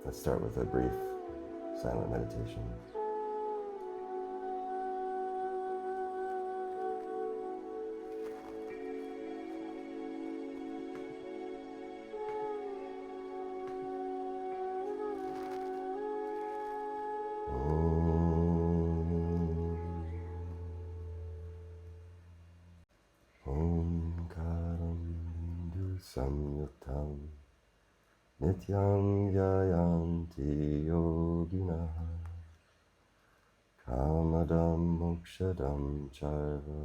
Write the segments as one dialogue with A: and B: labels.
A: Let's start with a brief silent meditation. Om Karam Bindu Samyutam Nityam Yayanti Yoginaha Kamadam Mokshadam Chaiva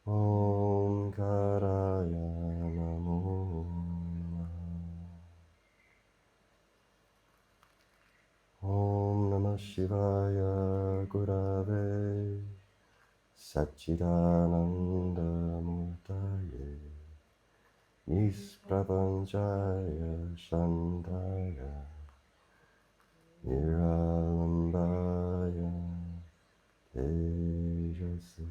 A: Om Karaya Namo Om Namah Shivaya Gurave Satchidananda Murtaye Nisprapanchaya Shandaya Niralambaya Tejasi.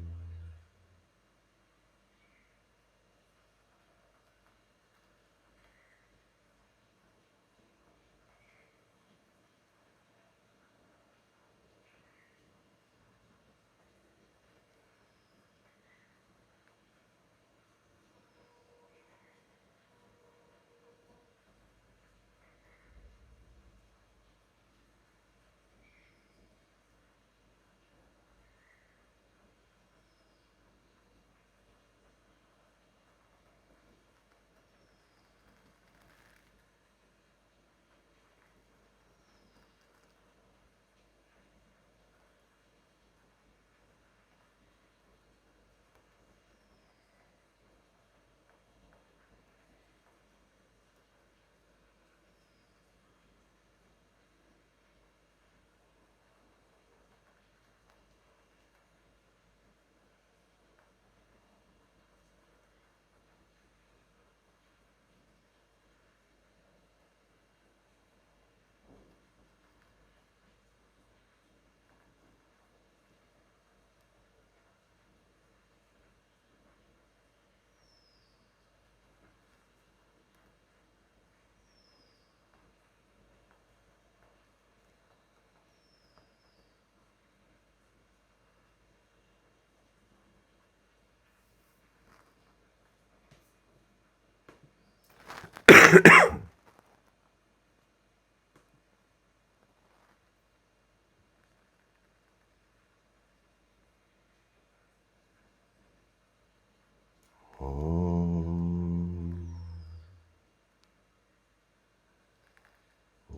A: Om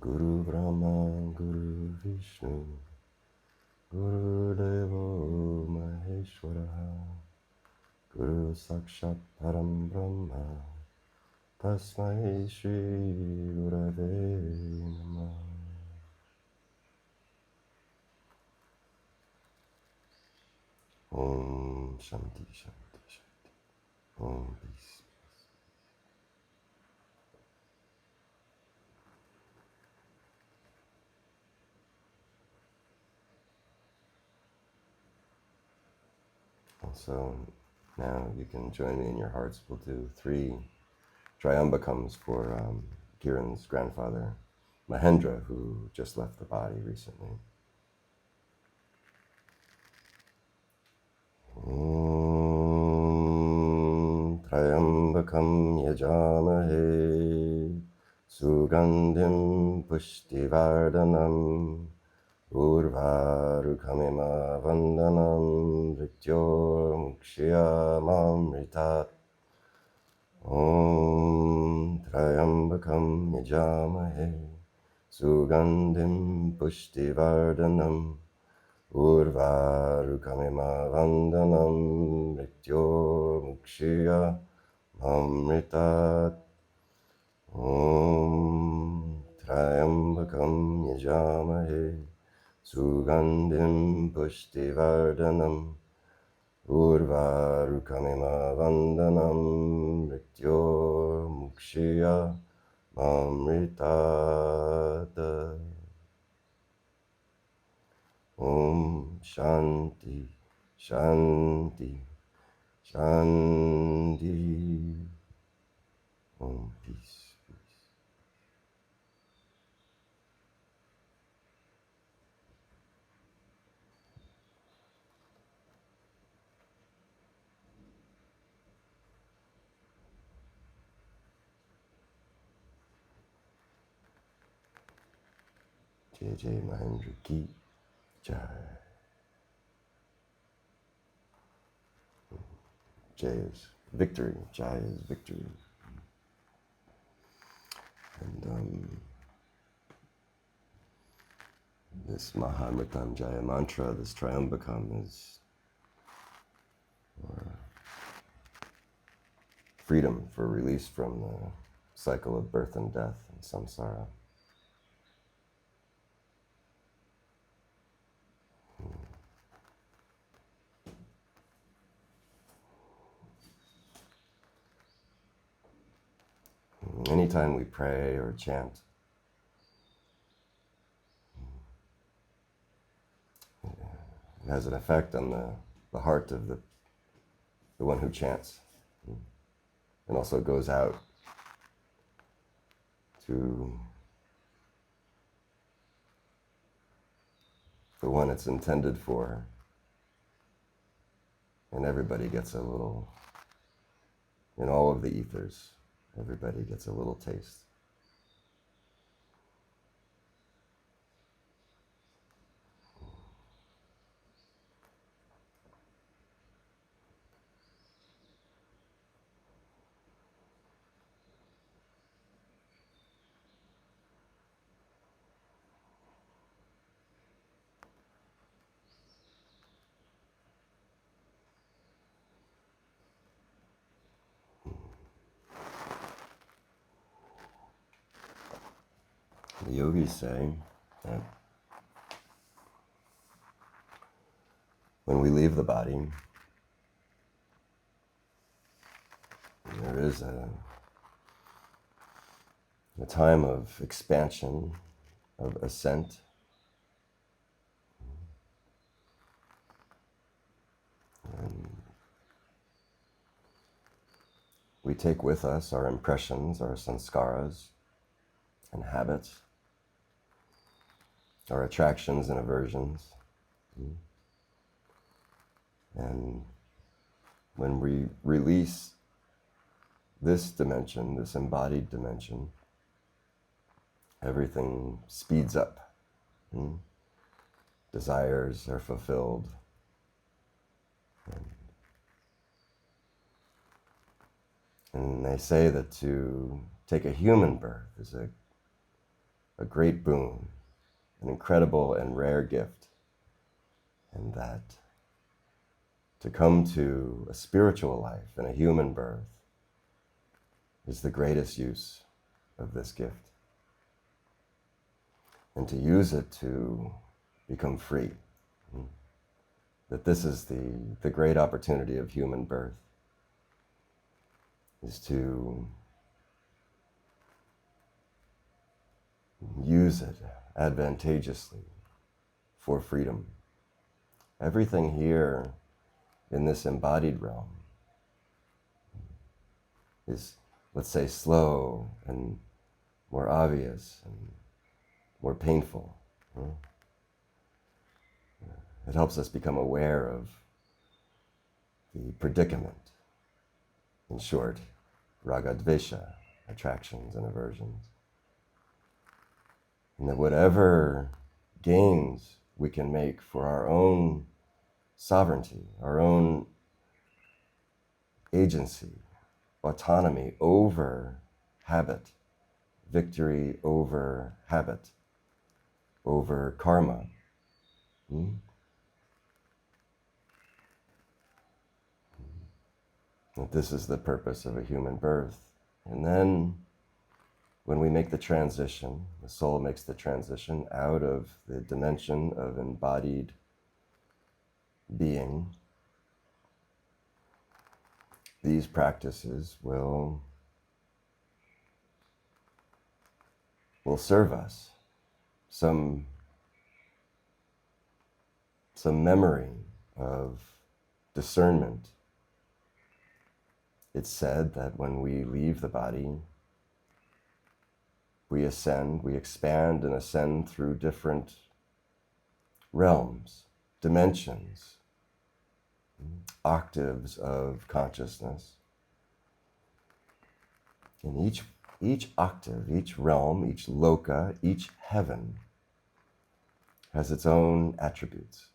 A: Guru Brahma Guru Vishnu Guru Devo Maheshwara Guru Sakshat Param Brahma Tasmai Shri Gurave Namah. Om Shanti Shanti Shanti. Om Peace. Also, now you can join me in your hearts. We'll do 3 triambakams for Kiran's grandfather, Mahendra, who just left the body recently. Om Triambakam Yajamahe Sugandhim Pushtivardhanam Urvarukhamima Vandanam Mrityor Mukshya Mamritat. Om Triambakam Yajamahe Sugandhim Pushtivardhanam Urvarukhamima Vandanam Mrityor Mukshya Mamritat. Om Triambakam Yajamahe Sugandhim Pushtivardhanam Urvarukhamima Vandanam Mrityor Mukshya Mamritata. Om Shanti Shanti Shanti. Om Peace. Jai Jai Mahendra Ki Jai. Jai is victory. Jai is victory. And this Mahamrityunjaya mantra, this triumphacum, is freedom for release from the cycle of birth and death and samsara. Anytime we pray or chant, it has an effect on the heart of the one who chants, and also goes out to the one it's intended for, and everybody gets a little, in all of the ethers, everybody gets a little taste. The yogis say that when we leave the body, there is a time of expansion, of ascent. And we take with us our impressions, our sanskaras and habits, our attractions and aversions. And when we release this dimension, this embodied dimension, everything speeds up. Desires are fulfilled. And they say that to take a human birth is a great boon, an incredible and rare gift, and that to come to a spiritual life and a human birth is the greatest use of this gift, and to use it to become free. That this is the great opportunity of human birth, is to use it advantageously for freedom. Everything here in this embodied realm is, let's say, slow and more obvious and more painful. It helps us become aware of the predicament. In short, raga dvesha, attractions and aversions. And that whatever gains we can make for our own sovereignty, our own agency, autonomy over habit, victory over habit, over karma. That this is the purpose of a human birth. And then when we make the transition, the soul makes the transition out of the dimension of embodied being, these practices will serve us. Some memory of discernment. It's said that when we leave the body, we ascend, we expand and ascend through different realms, dimensions, octaves of consciousness. And each octave, each realm, each loka, each heaven has its own attributes.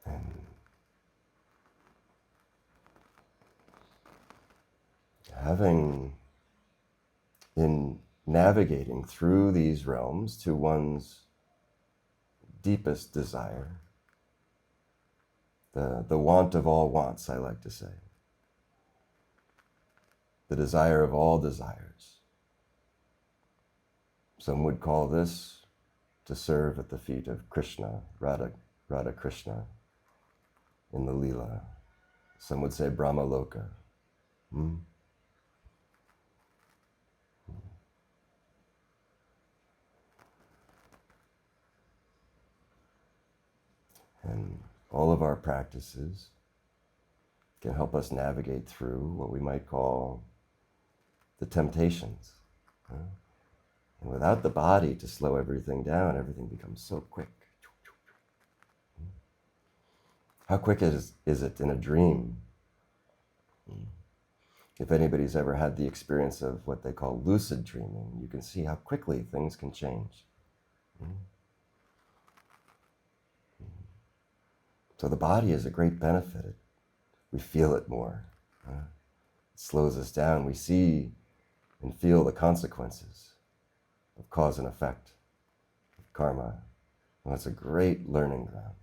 A: And having, in navigating through these realms to one's deepest desire, the want of all wants, I like to say, the desire of all desires. Some would call this to serve at the feet of Krishna, Radha Krishna, in the Leela. Some would say Brahma Loka. And all of our practices can help us navigate through what we might call the temptations. And without the body to slow everything down, everything becomes so quick. How quick is it in a dream? If anybody's ever had the experience of what they call lucid dreaming, you can see how quickly things can change. So the body is a great benefit. We feel it more. It slows us down. We see and feel the consequences of cause and effect, of karma. And it's a great learning ground.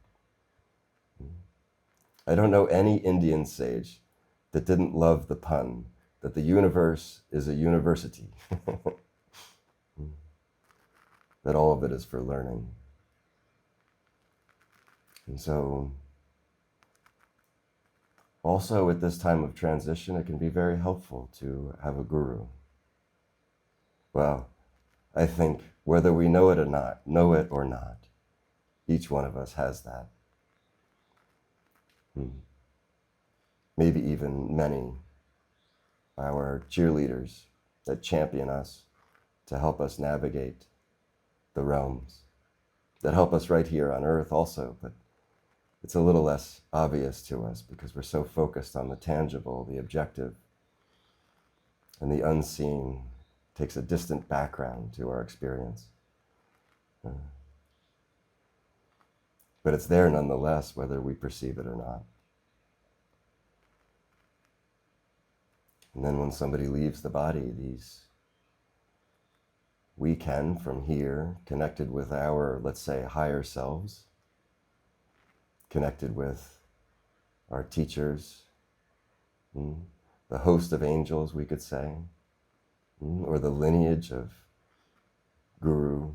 A: I don't know any Indian sage that didn't love the pun that the universe is a university, that all of it is for learning. And so, also at this time of transition, it can be very helpful to have a guru. Well, I think whether we know it or not, each one of us has that. Maybe even many, our cheerleaders that champion us to help us navigate the realms, that help us right here on earth also, but it's a little less obvious to us because we're so focused on the tangible, the objective, and the unseen takes a distant background to our experience. But it's there nonetheless, whether we perceive it or not. And then when somebody leaves the body, we can, from here, connected with our, let's say, higher selves, connected with our teachers, the host of angels, we could say, or the lineage of guru,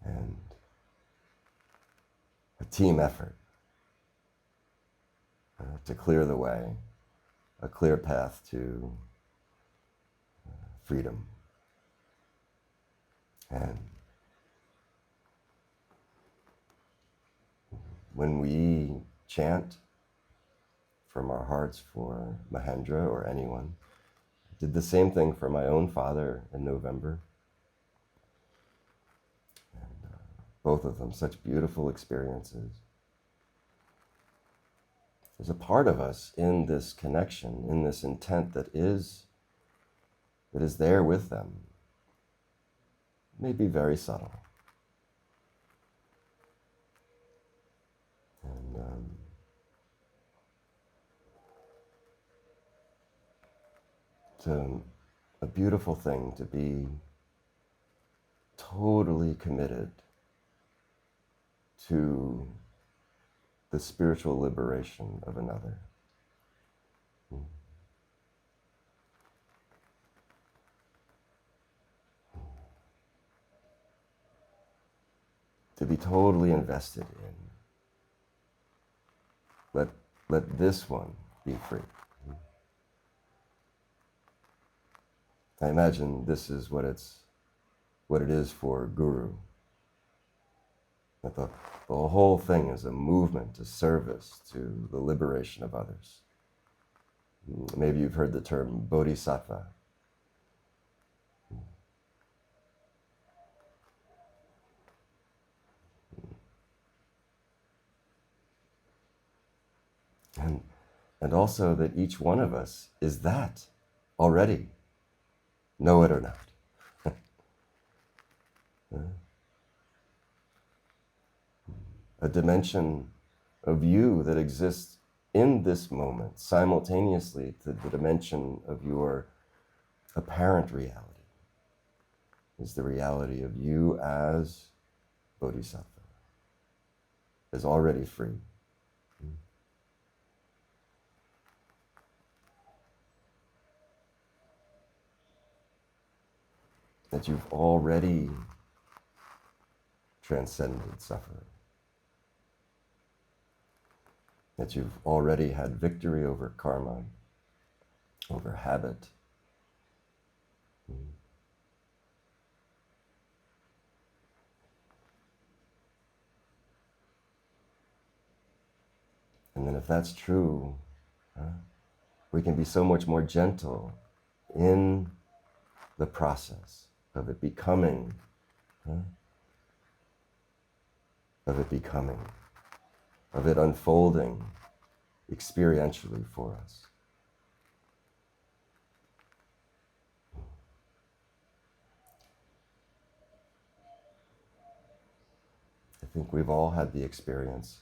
A: and a team effort to clear the way, a clear path to freedom. And when we chant from our hearts for Mahendra or anyone, I did the same thing for my own father in November. And both of them, such beautiful experiences. There's a part of us in this connection, in this intent that is there with them. It may be very subtle. And it's a beautiful thing to be totally committed to the spiritual liberation of another. To be totally invested in, let this one be free. I imagine this is what it is for Guru. That the whole thing is a movement, a service to the liberation of others. Maybe you've heard the term bodhisattva. and also that each one of us is that already, know it or not. A dimension of you that exists in this moment simultaneously to the dimension of your apparent reality is the reality of you as Bodhisattva, is already free. That you've already transcended suffering. That you've already had victory over karma, over habit. And then if that's true, we can be so much more gentle in the process of it becoming, of it unfolding experientially for us. I think we've all had the experience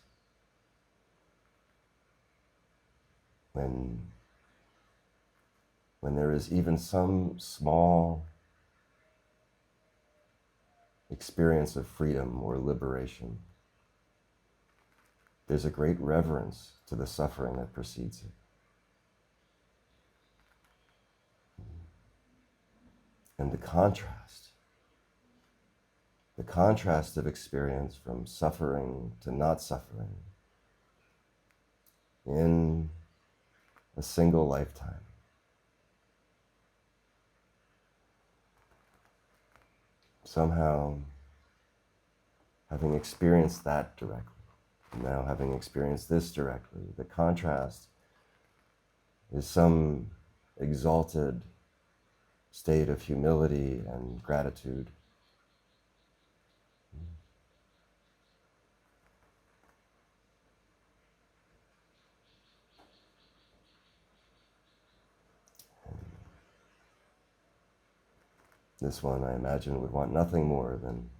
A: when there is even some small experience of freedom or liberation, there's a great reverence to the suffering that precedes it. And the contrast of experience from suffering to not suffering in a single lifetime. Somehow, having experienced that directly, now having experienced this directly, the contrast is some exalted state of humility and gratitude. This one, I imagine, would want nothing more than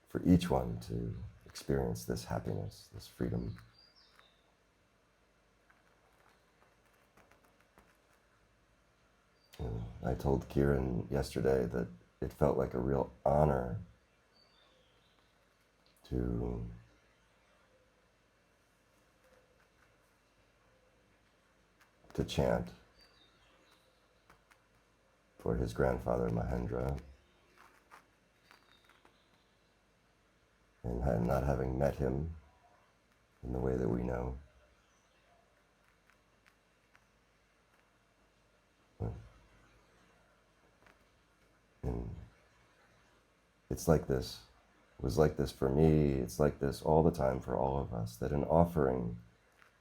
A: for each one to experience this happiness, this freedom. I told Kieran yesterday that it felt like a real honor to chant for his grandfather Mahendra, and not having met him in the way that we know. And it's like this. It was like this for me. It's like this all the time for all of us, that in offering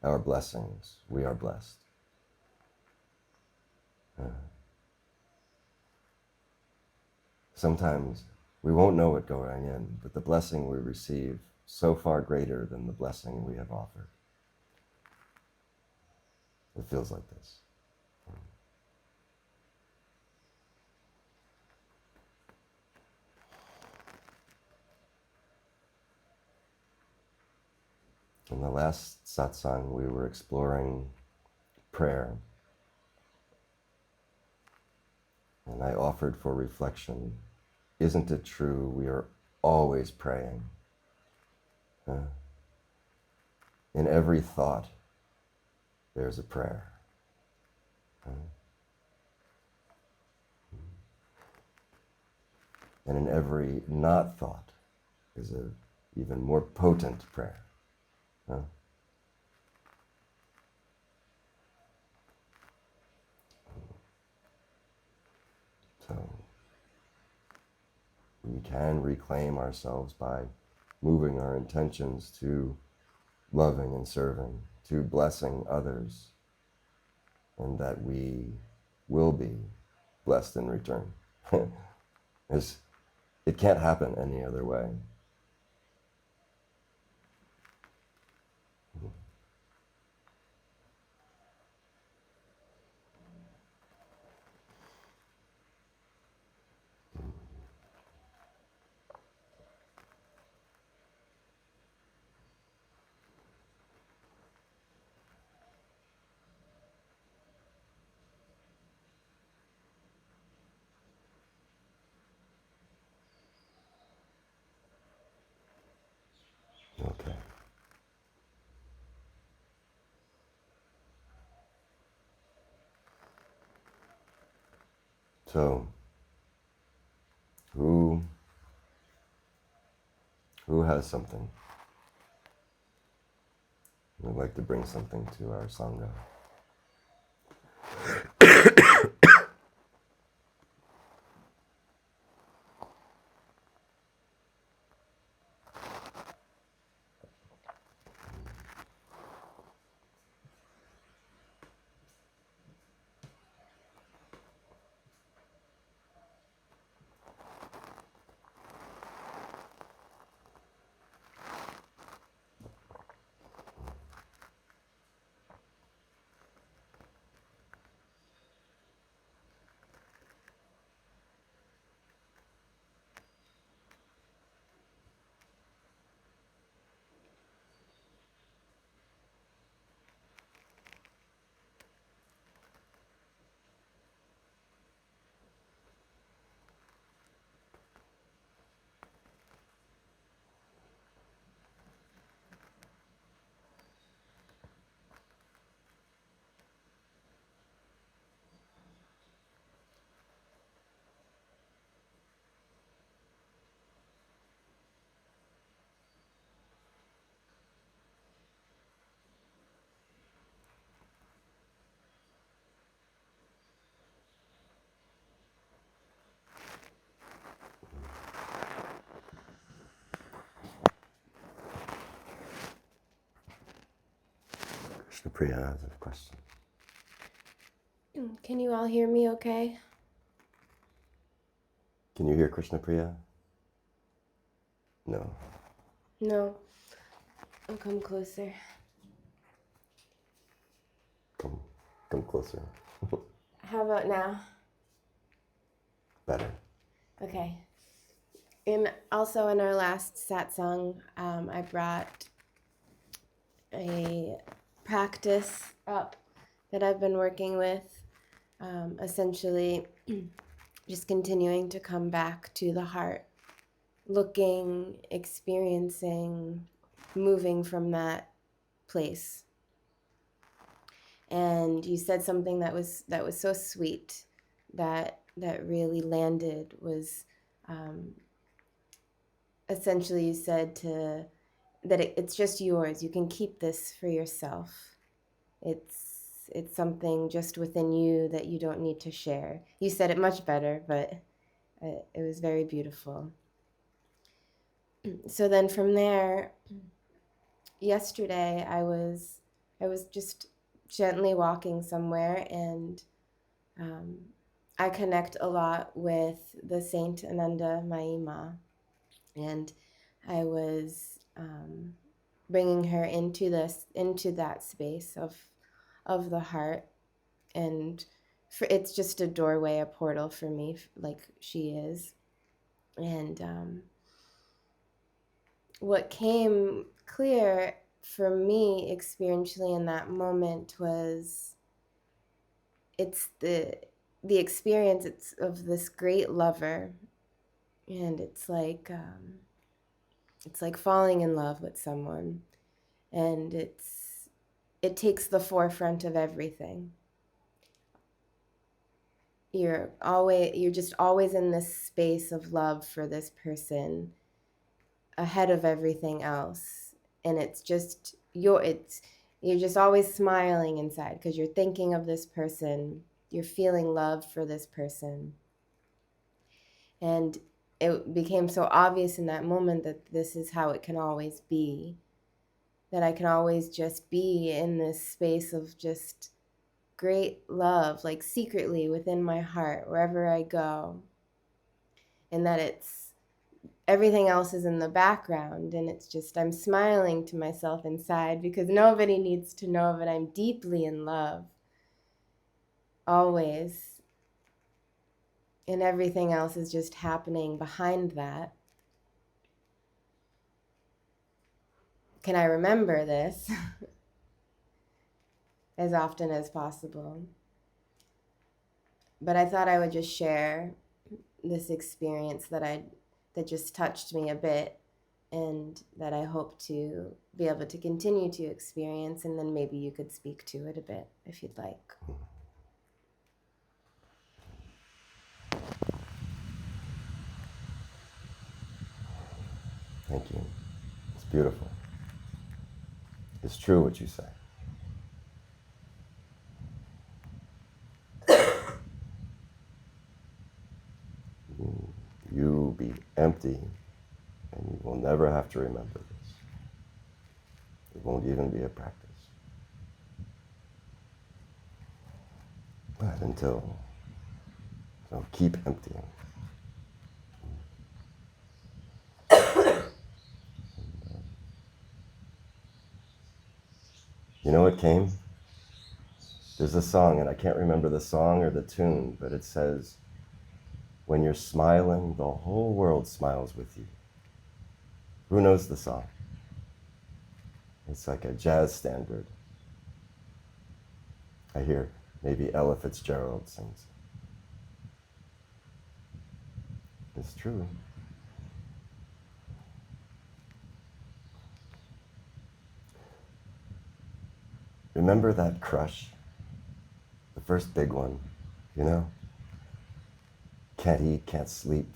A: our blessings, we are blessed. Sometimes we won't know it going in, but the blessing we receive so far greater than the blessing we have offered. It feels like this. In the last satsang, we were exploring prayer. And I offered for reflection, isn't it true we are always praying? In every thought, there's a prayer. And in every not thought is an even more potent prayer. So we can reclaim ourselves by moving our intentions to loving and serving, to blessing others, and that we will be blessed in return. It can't happen any other way. So, who has something? We'd like to bring something to our sangha. Priya has a question.
B: Can you all hear me okay?
A: Can you hear Krishna Priya? No.
B: No. I'll come closer.
A: Come closer.
B: How about now?
A: Better.
B: Okay. Also in our last satsang, I brought a practice up that I've been working with, essentially just continuing to come back to the heart, looking, experiencing, moving from that place. And you said something that was so sweet, that really landed, was essentially you said that it's just yours. You can keep this for yourself. It's something just within you that you don't need to share. You said it much better, but it was very beautiful. So then from there, yesterday I was just gently walking somewhere, and I connect a lot with the Saint Ananda Maima, and I was bringing her into that space of the heart, and it's just a doorway, a portal for me, like she is. And what came clear for me experientially in that moment was it's the experience of this great lover, and it's like falling in love with someone, and it takes the forefront of everything. You're just always in this space of love for this person ahead of everything else, and you're just always smiling inside because you're thinking of this person, you're feeling love for this person. And it became so obvious in that moment that this is how it can always be, that I can always just be in this space of just great love, like secretly within my heart, wherever I go. And that everything else is in the background, and it's just I'm smiling to myself inside because nobody needs to know that I'm deeply in love, always. And everything else is just happening behind that. Can I remember this as often as possible? But I thought I would just share this experience that just touched me a bit, and that I hope to be able to continue to experience, and then maybe you could speak to it a bit if you'd like.
A: Thank you. It's beautiful. It's true what you say. You be empty, and you will never have to remember this. It won't even be a practice. But so keep emptying. You know what came? There's a song, and I can't remember the song or the tune, but it says, when you're smiling, the whole world smiles with you. Who knows the song? It's like a jazz standard. I hear maybe Ella Fitzgerald sings. It's true. Remember that crush? The first big one, you know? Can't eat, can't sleep.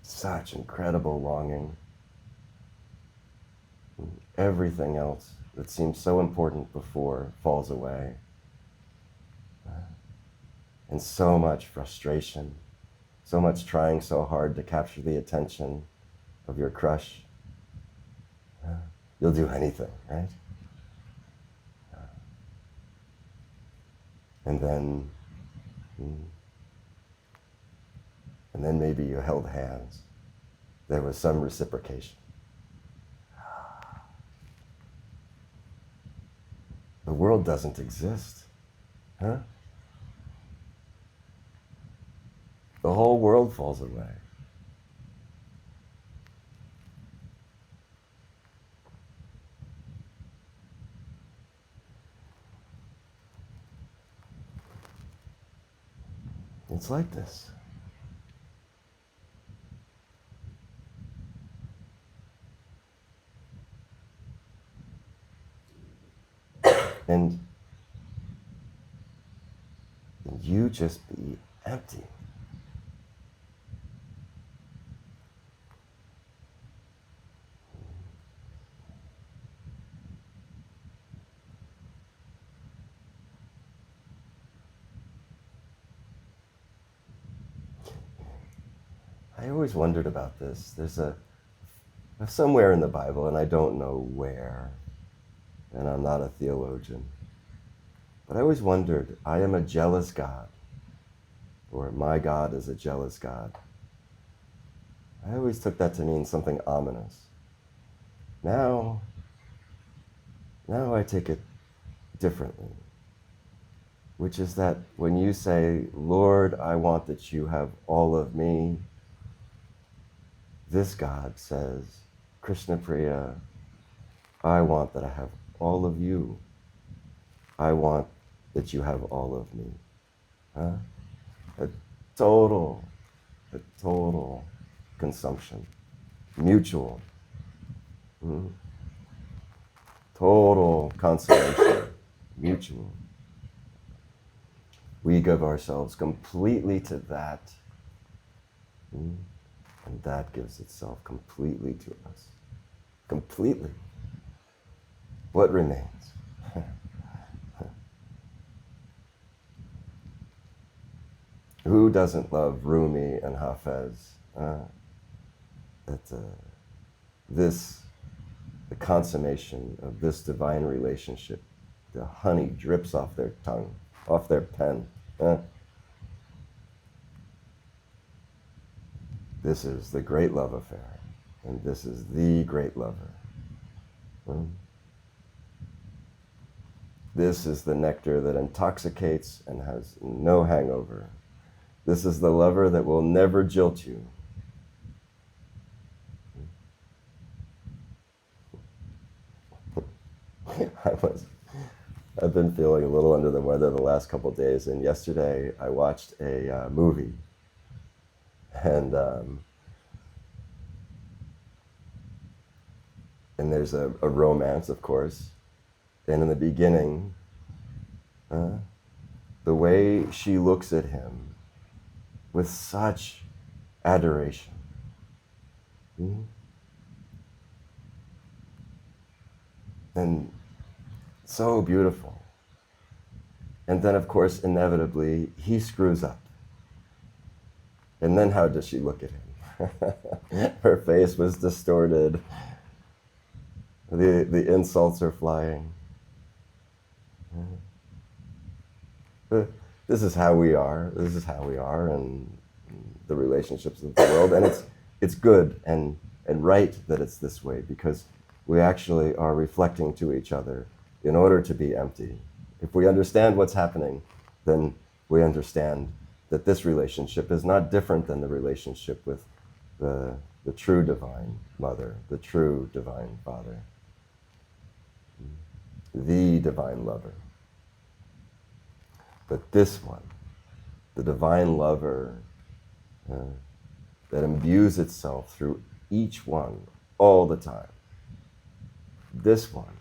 A: Such incredible longing. Everything else that seemed so important before falls away. And so much frustration, so much trying so hard to capture the attention of your crush. You'll do anything, right? And then maybe you held hands. There was some reciprocation. The world doesn't exist, huh? The whole world falls away. It's like this. And you just be empty. I always wondered about this. There's somewhere in the Bible, and I don't know where, and I'm not a theologian, but I always wondered, I am a jealous God, or my God is a jealous God. I always took that to mean something ominous. Now I take it differently, which is that when you say, Lord, I want that you have all of me, this God says, Krishna Priya, I want that I have all of you. I want that you have all of me. Huh? A total consumption, mutual, total consummation, mutual. We give ourselves completely to that, and that gives itself completely to us. Completely. What remains? Who doesn't love Rumi and Hafez? The consummation of this divine relationship, the honey drips off their tongue, off their pen. This is the great love affair, and this is the great lover. This is the nectar that intoxicates and has no hangover. This is the lover that will never jilt you. I've been feeling a little under the weather the last couple of days, and yesterday I watched a movie, and there's a romance, of course, and in the beginning, the way she looks at him with such adoration. And so beautiful. And then, of course, inevitably, he screws up. And then how does she look at him? Her face was distorted. The insults are flying. But this is how we are. This is how we are in the relationships of the world. And it's good and right that it's this way, because we actually are reflecting to each other in order to be empty. If we understand what's happening, then we understand that this relationship is not different than the relationship with the true divine mother, the true divine father, the divine lover. But this one, the divine lover that imbues itself through each one all the time, this one,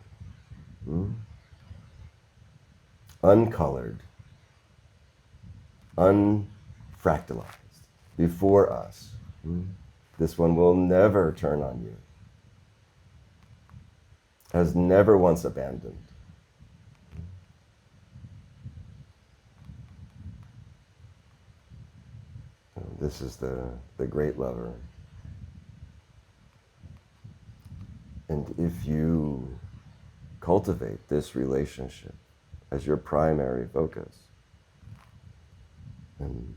A: uncolored, unfractalized, before us, this one will never turn on you, has never once abandoned. This is the great lover. And if you cultivate this relationship as your primary focus, then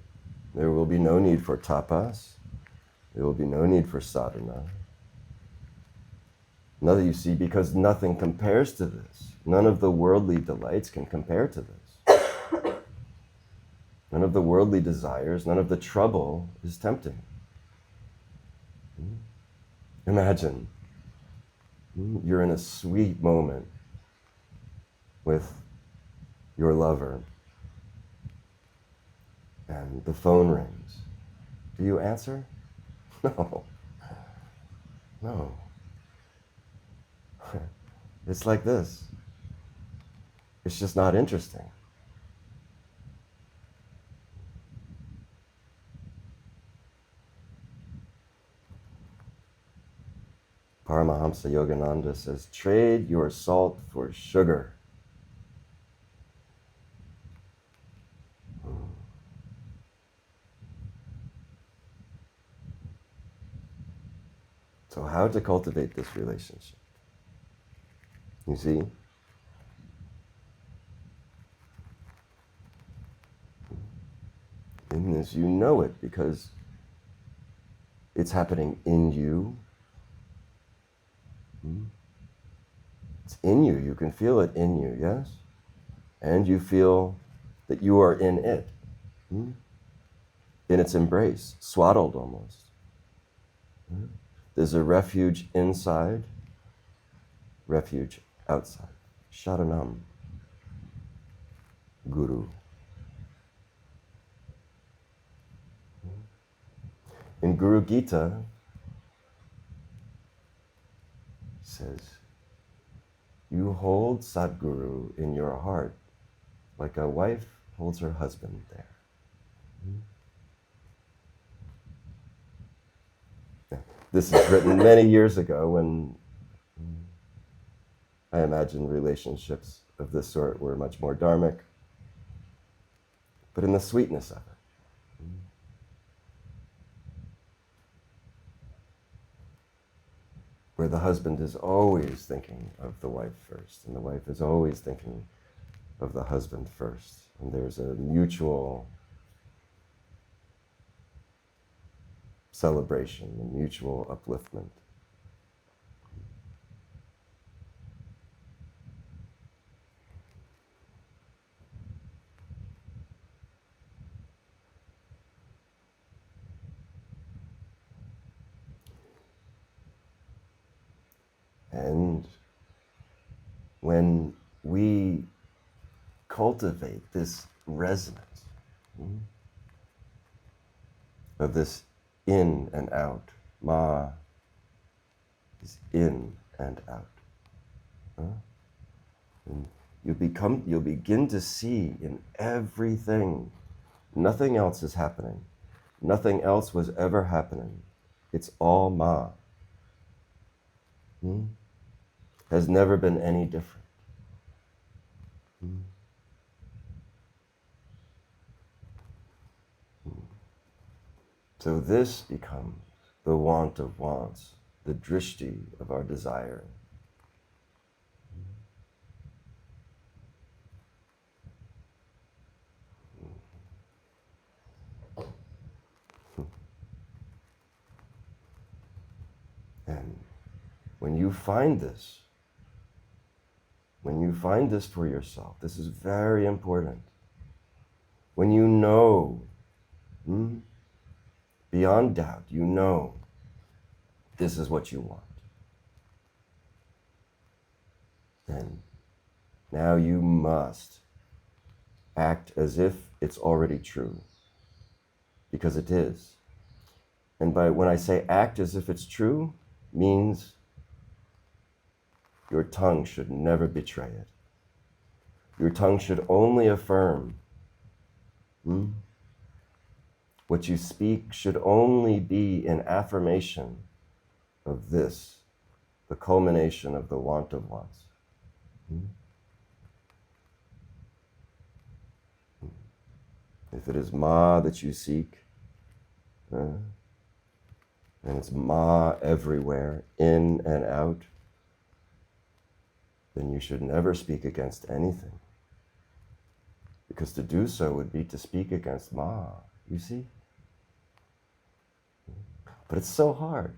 A: there will be no need for tapas, there will be no need for sadhana. Nothing, you see, because nothing compares to this. None of the worldly delights can compare to this. None of the worldly desires, none of the trouble is tempting. Imagine you're in a sweet moment with your lover and the phone rings. Do you answer? No. No. It's like this. It's just not interesting. Paramahamsa Yogananda says, trade your salt for sugar. So how to cultivate this relationship? You see? In this, you know it because it's happening in you. It's in you. You can feel it in you, yes? And you feel that you are in it, in its embrace, swaddled almost. There's a refuge inside, refuge outside. Sharanam, Guru. In Guru Gita, says, you hold Sadguru in your heart like a wife holds her husband there. This is written many years ago when I imagine relationships of this sort were much more dharmic, but in the sweetness of it. Where the husband is always thinking of the wife first, and the wife is always thinking of the husband first. And there's a mutual celebration, a mutual upliftment. And when we cultivate this resonance of this in and out, ma is in and out. And you'll begin to see in everything, nothing else is happening. Nothing else was ever happening. It's all Ma. Has never been any different. So this becomes the want of wants, the drishti of our desire. And when you find this for yourself, this is very important. When you know, beyond doubt, you know this is what you want, then now you must act as if it's already true, because it is. And when I say act as if it's true, means your tongue should never betray it. Your tongue should only affirm. What you speak should only be in affirmation of this, the culmination of the want of wants. If it is Ma that you seek, and it's Ma everywhere, in and out, then you should never speak against anything. Because to do so would be to speak against Ma, you see? But it's so hard.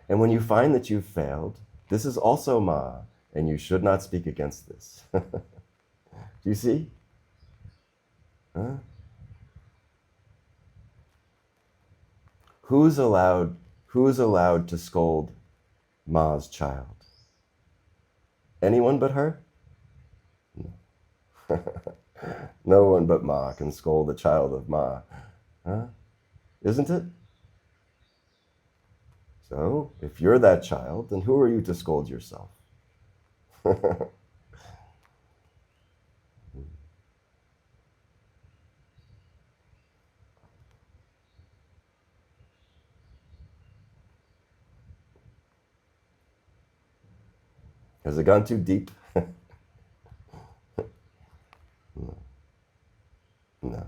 A: And when you find that you've failed, this is also Ma, and you should not speak against this. Do you see? Huh? Who's allowed to scold Ma's child? Anyone but her? No. No one but Ma can scold the child of Ma. Huh? Isn't it? So, if you're that child, then who are you to scold yourself? Has it gone too deep? No. No.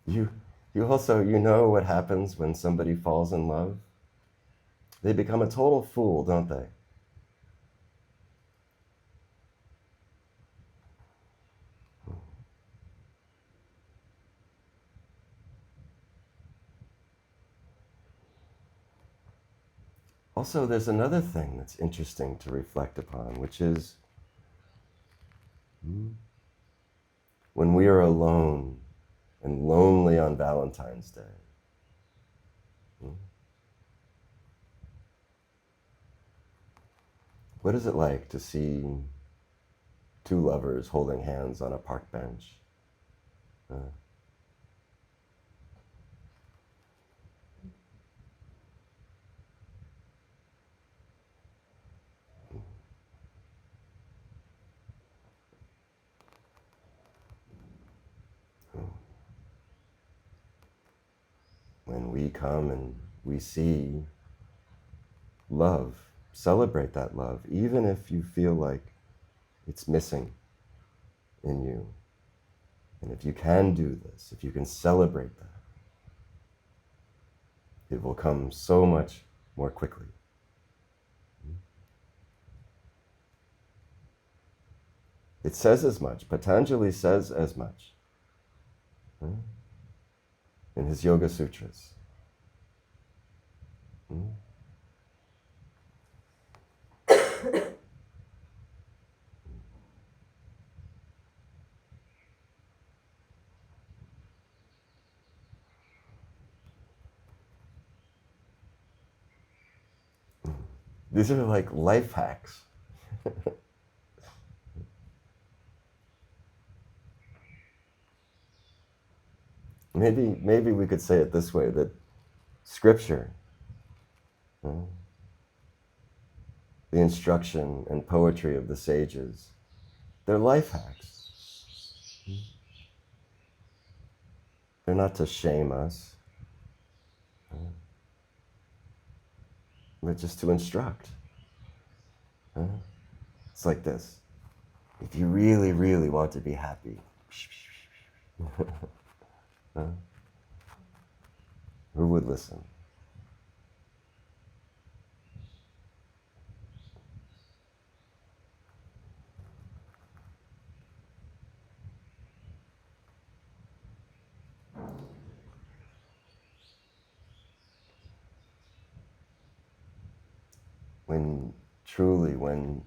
A: You also, you know what happens when somebody falls in love? They become a total fool, don't they? Also, there's another thing that's interesting to reflect upon, which is when we are alone and lonely on Valentine's Day. What is it like to see two lovers holding hands on a park bench? When we come and we see love, celebrate that love, even if you feel like it's missing in you. And if you can do this, if you can celebrate that, it will come so much more quickly. It says as much. Patanjali says as much in his Yoga Sutras. These are like life hacks. Maybe we could say it this way, that Scripture The instruction and poetry of the sages, they're life hacks. They're not to shame us, but just to instruct. It's like this. If you really, really want to be happy, who would listen? When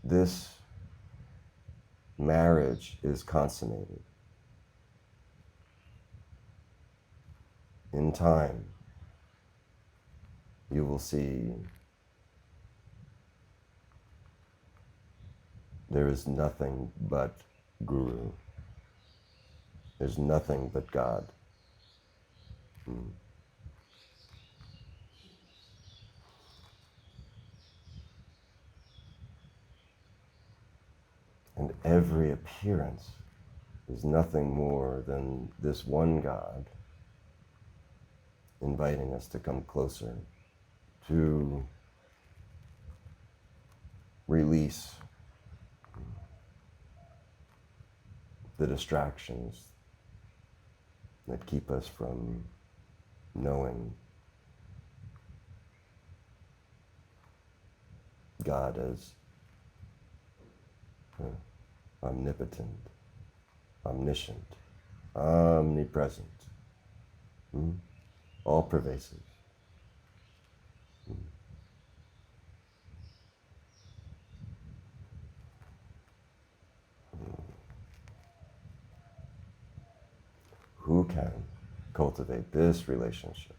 A: this marriage is consummated, in time, you will see there is nothing but Guru. There's nothing but God. And every appearance is nothing more than this one God inviting us to come closer, to release the distractions that keep us from knowing God as omnipotent, omniscient, omnipresent, all pervasive. Who can cultivate this relationship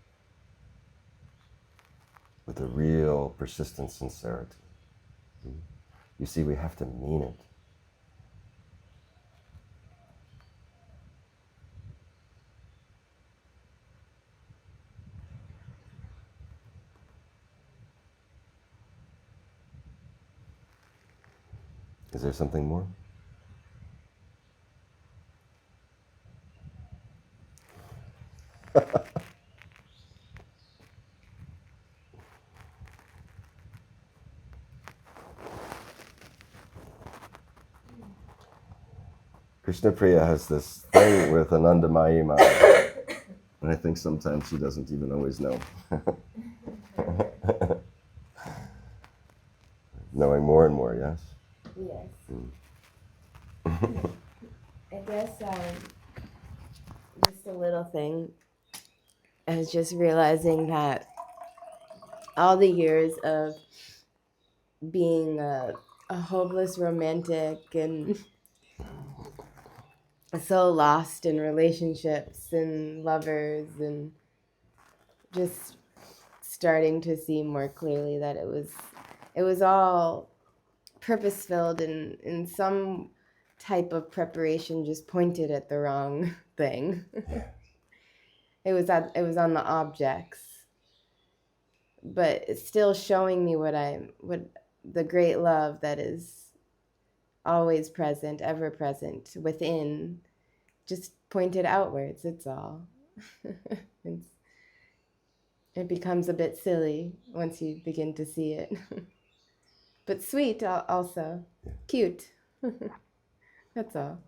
A: with a real persistent sincerity? You see, we have to mean it. Is there something more? Krishna Priya has this thing with Ananda Mayima, and I think sometimes she doesn't even always know. Knowing more and more, yes?
B: Yes. I guess just a little thing. I was just realizing that all the years of being a hopeless romantic and so lost in relationships and lovers and just starting to see more clearly that it was all purpose filled and in some type of preparation just pointed at the wrong thing.
A: Yeah.
B: It was on the objects, but it's still showing me what the great love that is always present, ever present within, just pointed outwards. It's all. It becomes a bit silly once you begin to see it, but sweet also, cute. That's all.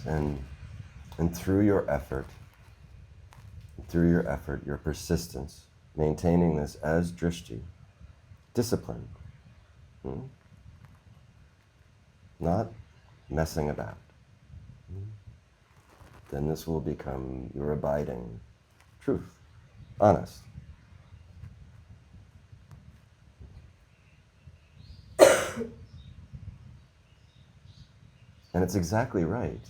A: And through your effort, your persistence, maintaining this as drishti, discipline, not messing about, then this will become your abiding truth, honest. And it's exactly right.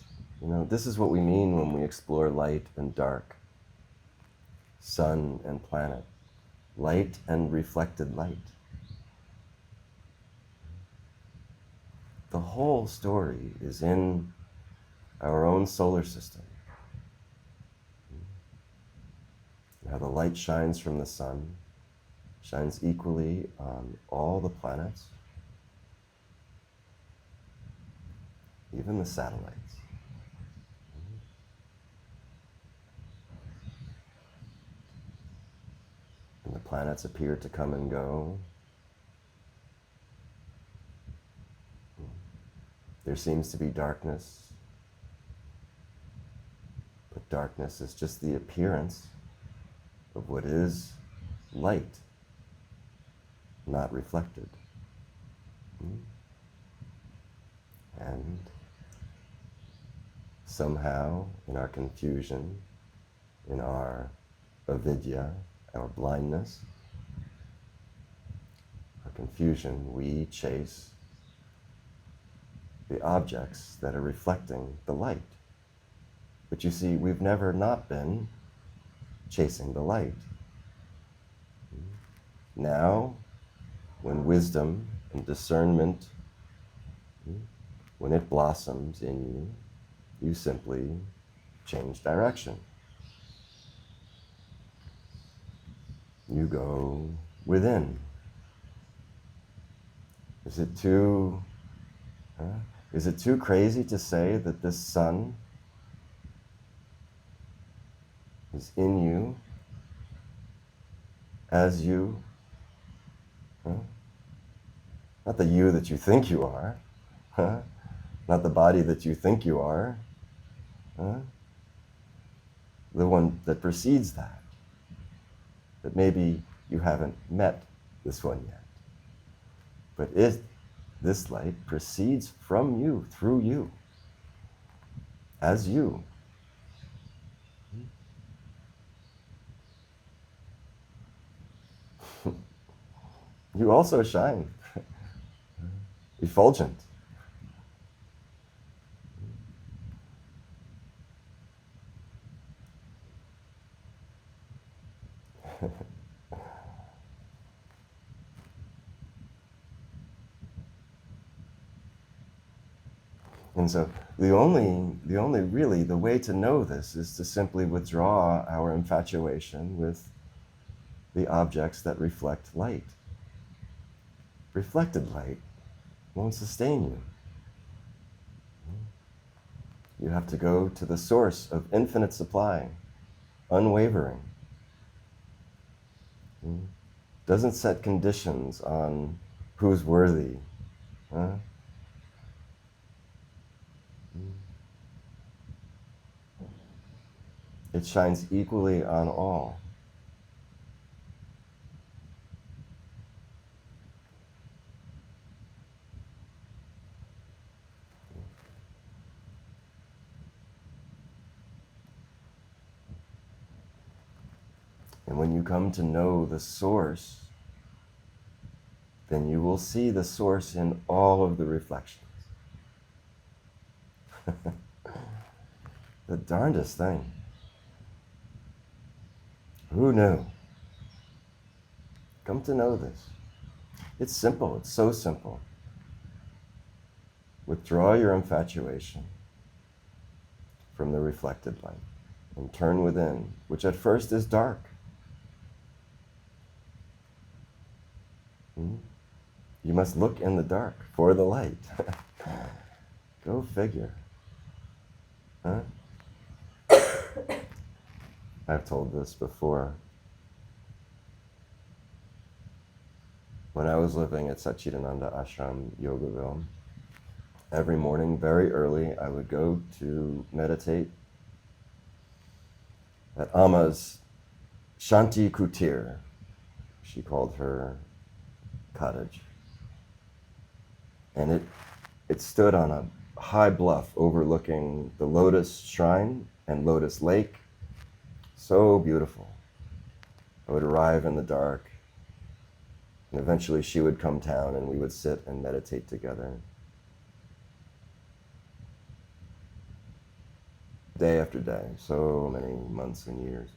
A: This is what we mean when we explore light and dark, sun and planet, light and reflected light. The whole story is in our own solar system. How the light shines from the sun, shines equally on all the planets, even the satellites. And the planets appear to come and go. There seems to be darkness, but darkness is just the appearance of what is light, not reflected. And somehow, in our confusion, in our avidya, our blindness, our confusion, we chase the objects that are reflecting the light. But you see, we've never not been chasing the light. Now, when wisdom and discernment, when it blossoms in you, you simply change direction. You go within. Is it too crazy to say that this sun is in you, as you? Not the you that you think you are, not the body that you think you are, the one that precedes that. That maybe you haven't met this one yet. But this light proceeds from you, through you, as you. You also shine, effulgent. And so the way to know this is to simply withdraw our infatuation with the objects that reflect light. Reflected light won't sustain you. You have to go to the source of infinite supply, unwavering. Doesn't set conditions on who's worthy. It shines equally on all. And when you come to know the source, then you will see the source in all of the reflections. The darndest thing. Who knew? Come to know this. It's simple, it's so simple. Withdraw your infatuation from the reflected light and turn within, which at first is dark. You must look in the dark for the light. Go figure. I've told this before. When I was living at Satchidananda Ashram Yogaville, every morning, very early, I would go to meditate at Amma's Shanti Kutir, she called her cottage. And it stood on a high bluff overlooking the Lotus Shrine and Lotus Lake. So beautiful. I would arrive in the dark, and eventually she would come down and we would sit and meditate together. Day after day, so many months and years.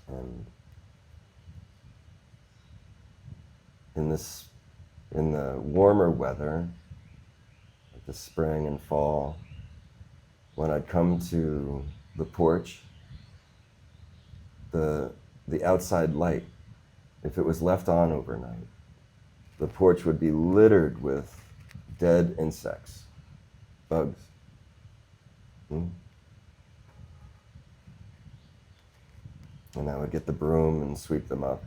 A: And in the warmer weather, like the spring and fall, when I'd come to the porch, the outside light, if it was left on overnight, the porch would be littered with dead insects, bugs. Hmm? And I would get the broom and sweep them up.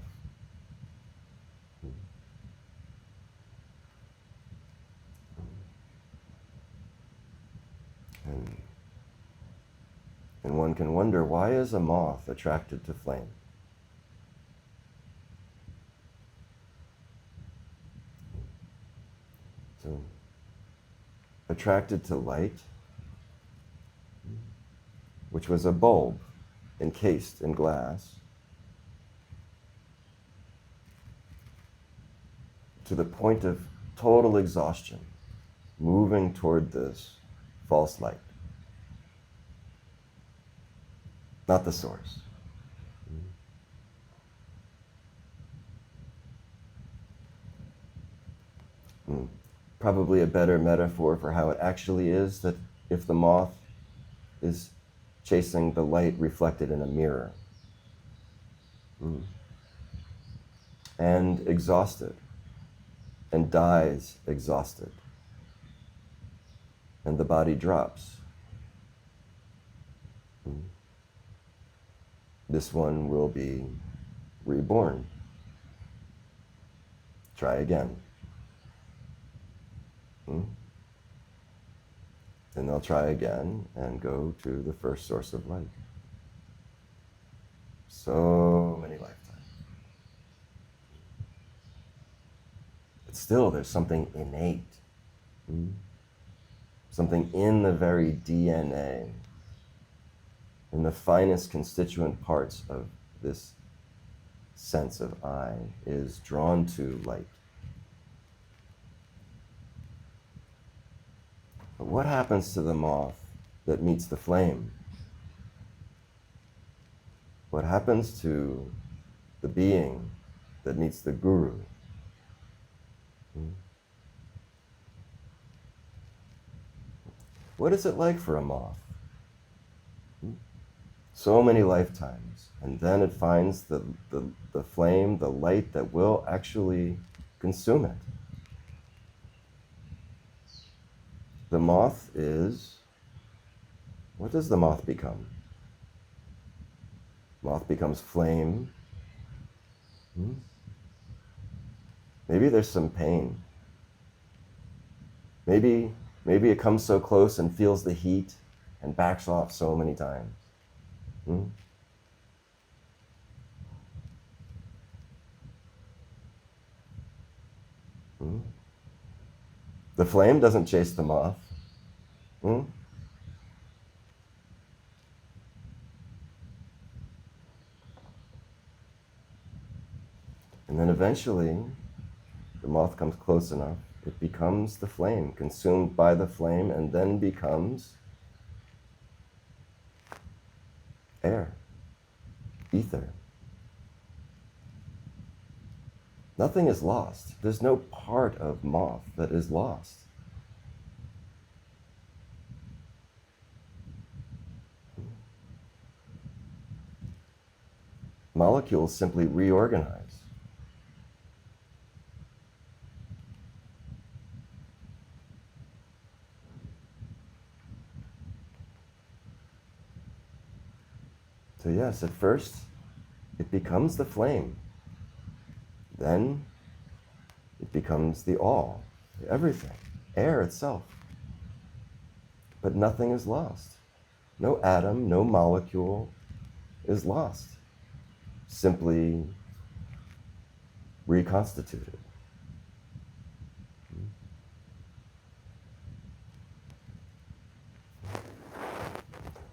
A: And one can wonder, why is a moth attracted to flame? So, attracted to light, which was a bulb encased in glass, to the point of total exhaustion, moving toward this false light, not the source. Probably a better metaphor for how it actually is, that if the moth is chasing the light reflected in a mirror, and exhausted, and dies exhausted, and the body drops, this one will be reborn. Try again. Then they'll try again and go to the first source of light. So many lifetimes. But still, there's something innate, something in the very DNA, in the finest constituent parts of this sense of I, is drawn to light. But what happens to the moth that meets the flame? What happens to the being that meets the guru? What is it like for a moth? So many lifetimes, and then it finds the flame, the light that will actually consume it. The moth is, what does the moth become? Moth becomes flame. Maybe there's some pain. Maybe it comes so close and feels the heat and backs off so many times. The flame doesn't chase the moth. And then eventually, the moth comes close enough, it becomes the flame, consumed by the flame, and then becomes air, ether. Nothing is lost. There's no part of moth that is lost. Molecules simply reorganize. So yes, at first, it becomes the flame. Then it becomes the all, the everything, air itself. But nothing is lost. No atom, no molecule is lost. Simply reconstituted.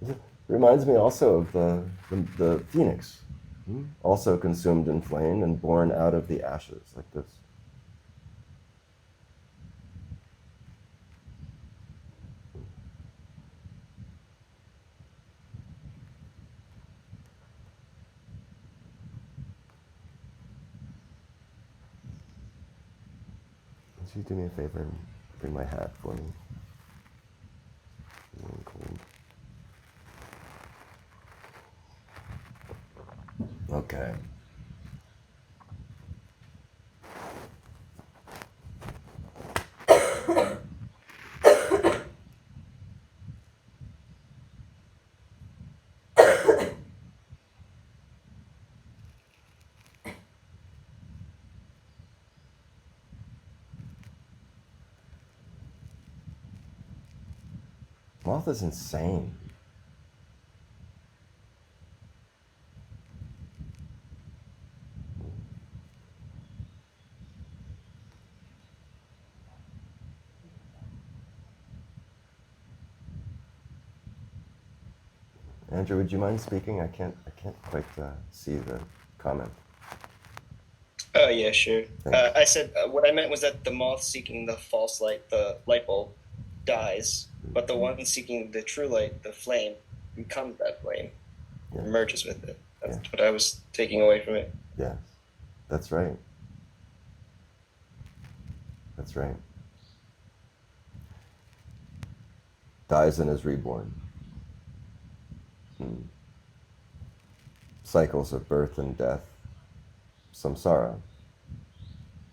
A: It reminds me also of the phoenix, also consumed in flame and born out of the ashes, like this. Would you do me a favor and bring my hat for me? It's really cold. Okay. Moth is insane. Andrew, would you mind speaking? I can't quite see the comment.
C: Oh, yeah, sure.
A: Thanks.
C: I said what I meant was that the moth seeking the false light, the light bulb, dies, but the one seeking the true light, the flame, becomes that flame,
A: Yeah.
C: merges with it. That's
A: Yeah.
C: what I was taking away from it.
A: Yes, that's right. That's right. Dies and is reborn. Cycles of birth and death, samsara,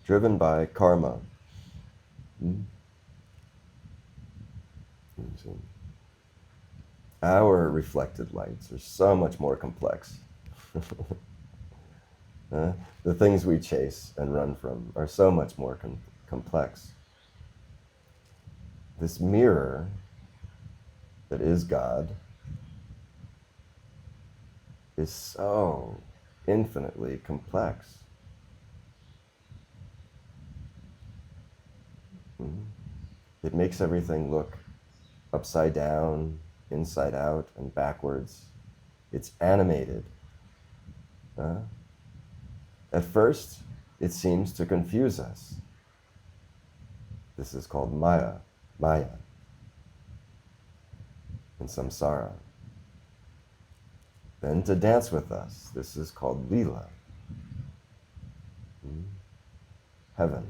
A: driven by karma. Our reflected lights are so much more complex. The things we chase and run from are so much more complex. This mirror that is God is so infinitely complex. It makes everything look upside down, inside out, and backwards. It's animated. At first, it seems to confuse us. This is called Maya and samsara. Then to dance with us, this is called Lila, heaven.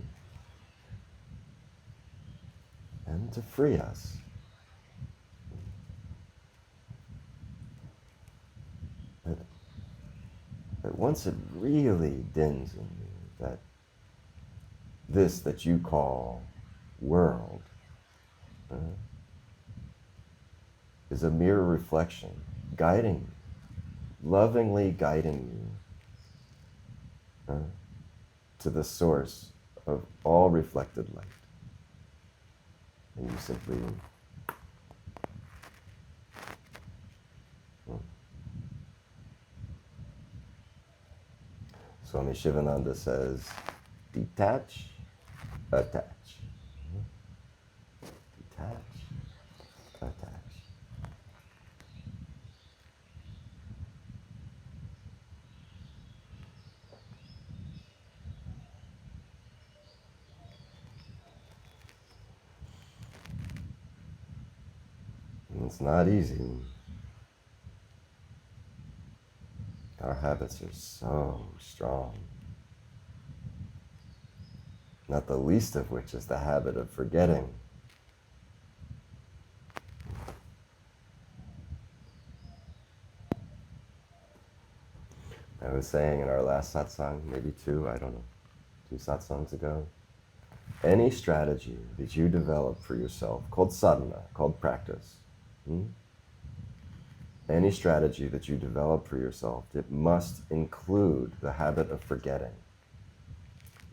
A: And to free us, that once it really dins in you, that this that you call world is a mere reflection, guiding you, lovingly guiding you to the source of all reflected light. And you simply Swami Shivananda says, detach, attach. Detach, attach. And it's not easy. Our habits are so strong. Not the least of which is the habit of forgetting. I was saying in our last satsang, maybe two satsangs ago, any strategy that you develop for yourself, called sadhana, called practice, any strategy that you develop for yourself, it must include the habit of forgetting.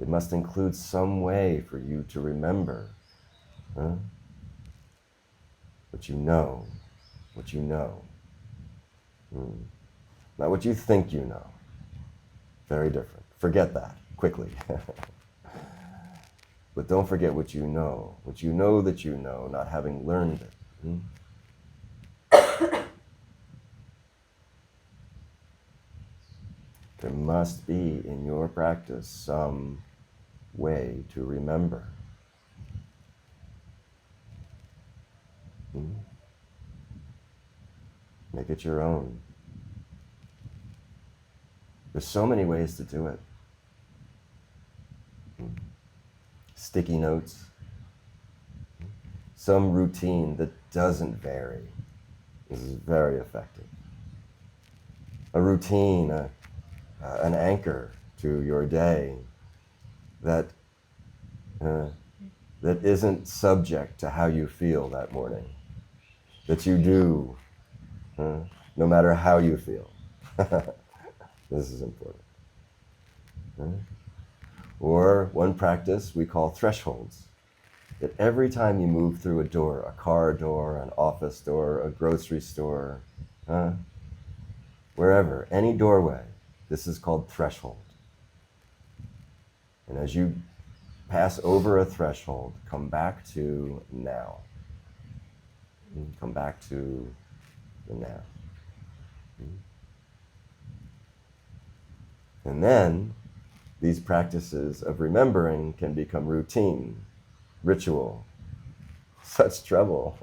A: It must include some way for you to remember what you know, not what you think you know. Very different. Forget that quickly. But don't forget what you know that you know, not having learned it. There must be in your practice some way to remember. Make it your own. There's so many ways to do it. Sticky notes, some routine that doesn't vary is very effective. A routine, an anchor to your day that that isn't subject to how you feel that morning, that you do no matter how you feel. This is important. Or one practice we call thresholds. That every time you move through a door, a car door, an office door, a grocery store, wherever, any doorway, this is called threshold. And as you pass over a threshold, come back to now. Come back to the now. And then these practices of remembering can become routine, ritual. Such trouble.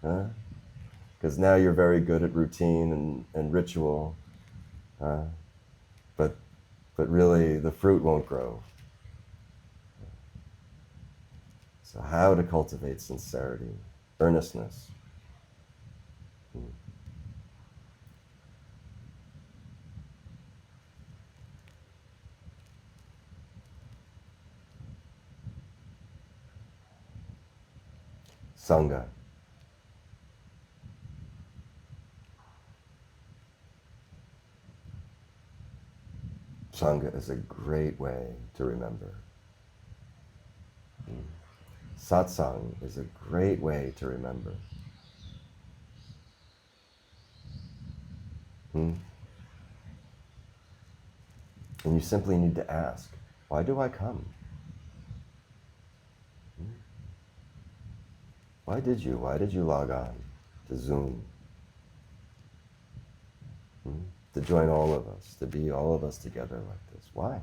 A: Because now you're very good at routine and ritual, but really the fruit won't grow. So how to cultivate sincerity, earnestness? Sangha. Sangha is a great way to remember. Satsang is a great way to remember. And you simply need to ask, why do I come? Why did you log on to Zoom? To join all of us, to be all of us together like this. Why?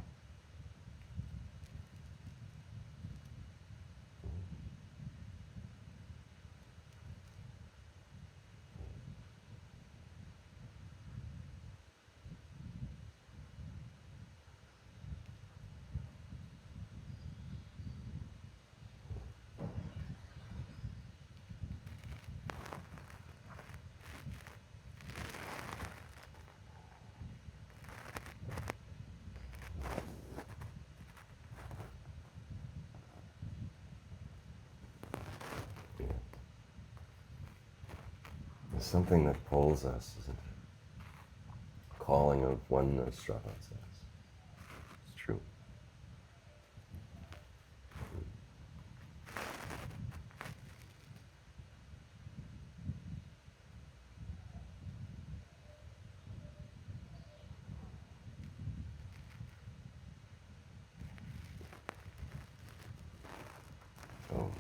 A: There's something that pulls us, isn't it? Calling of oneness, Prabhupada says. It's true. Oh.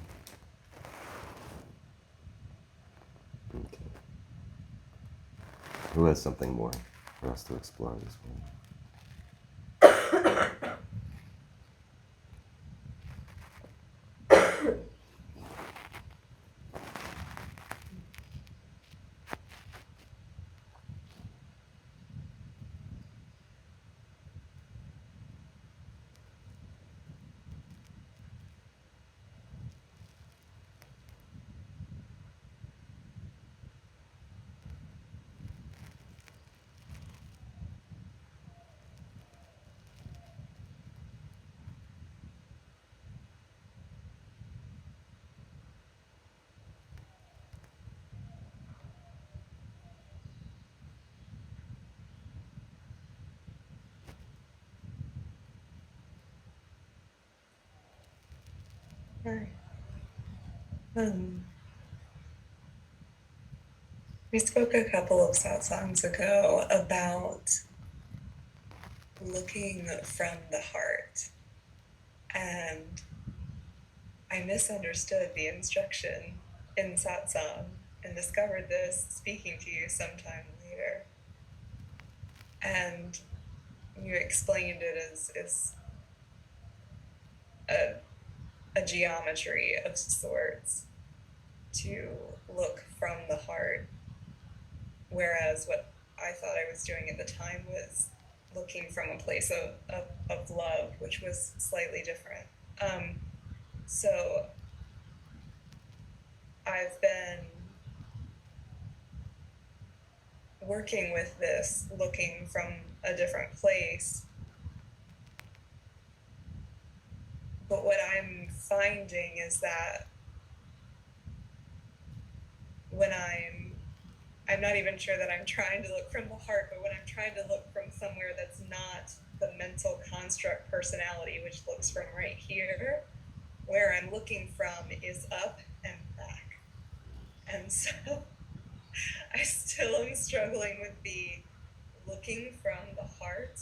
A: Okay. Who has something more for us to explore this morning?
D: Sure. We spoke a couple of satsangs ago about looking from the heart, and I misunderstood the instruction in satsang and discovered this speaking to you sometime later. And you explained it as a geometry of sorts to look from the heart, whereas what I thought I was doing at the time was looking from a place of love, which was slightly different. So I've been working with this, looking from a different place. But what I'm finding is that when I'm not even sure that I'm trying to look from the heart, but when I'm trying to look from somewhere that's not the mental construct personality, which looks from right here, where I'm looking from is up and back. And so I still am struggling with the looking from the heart,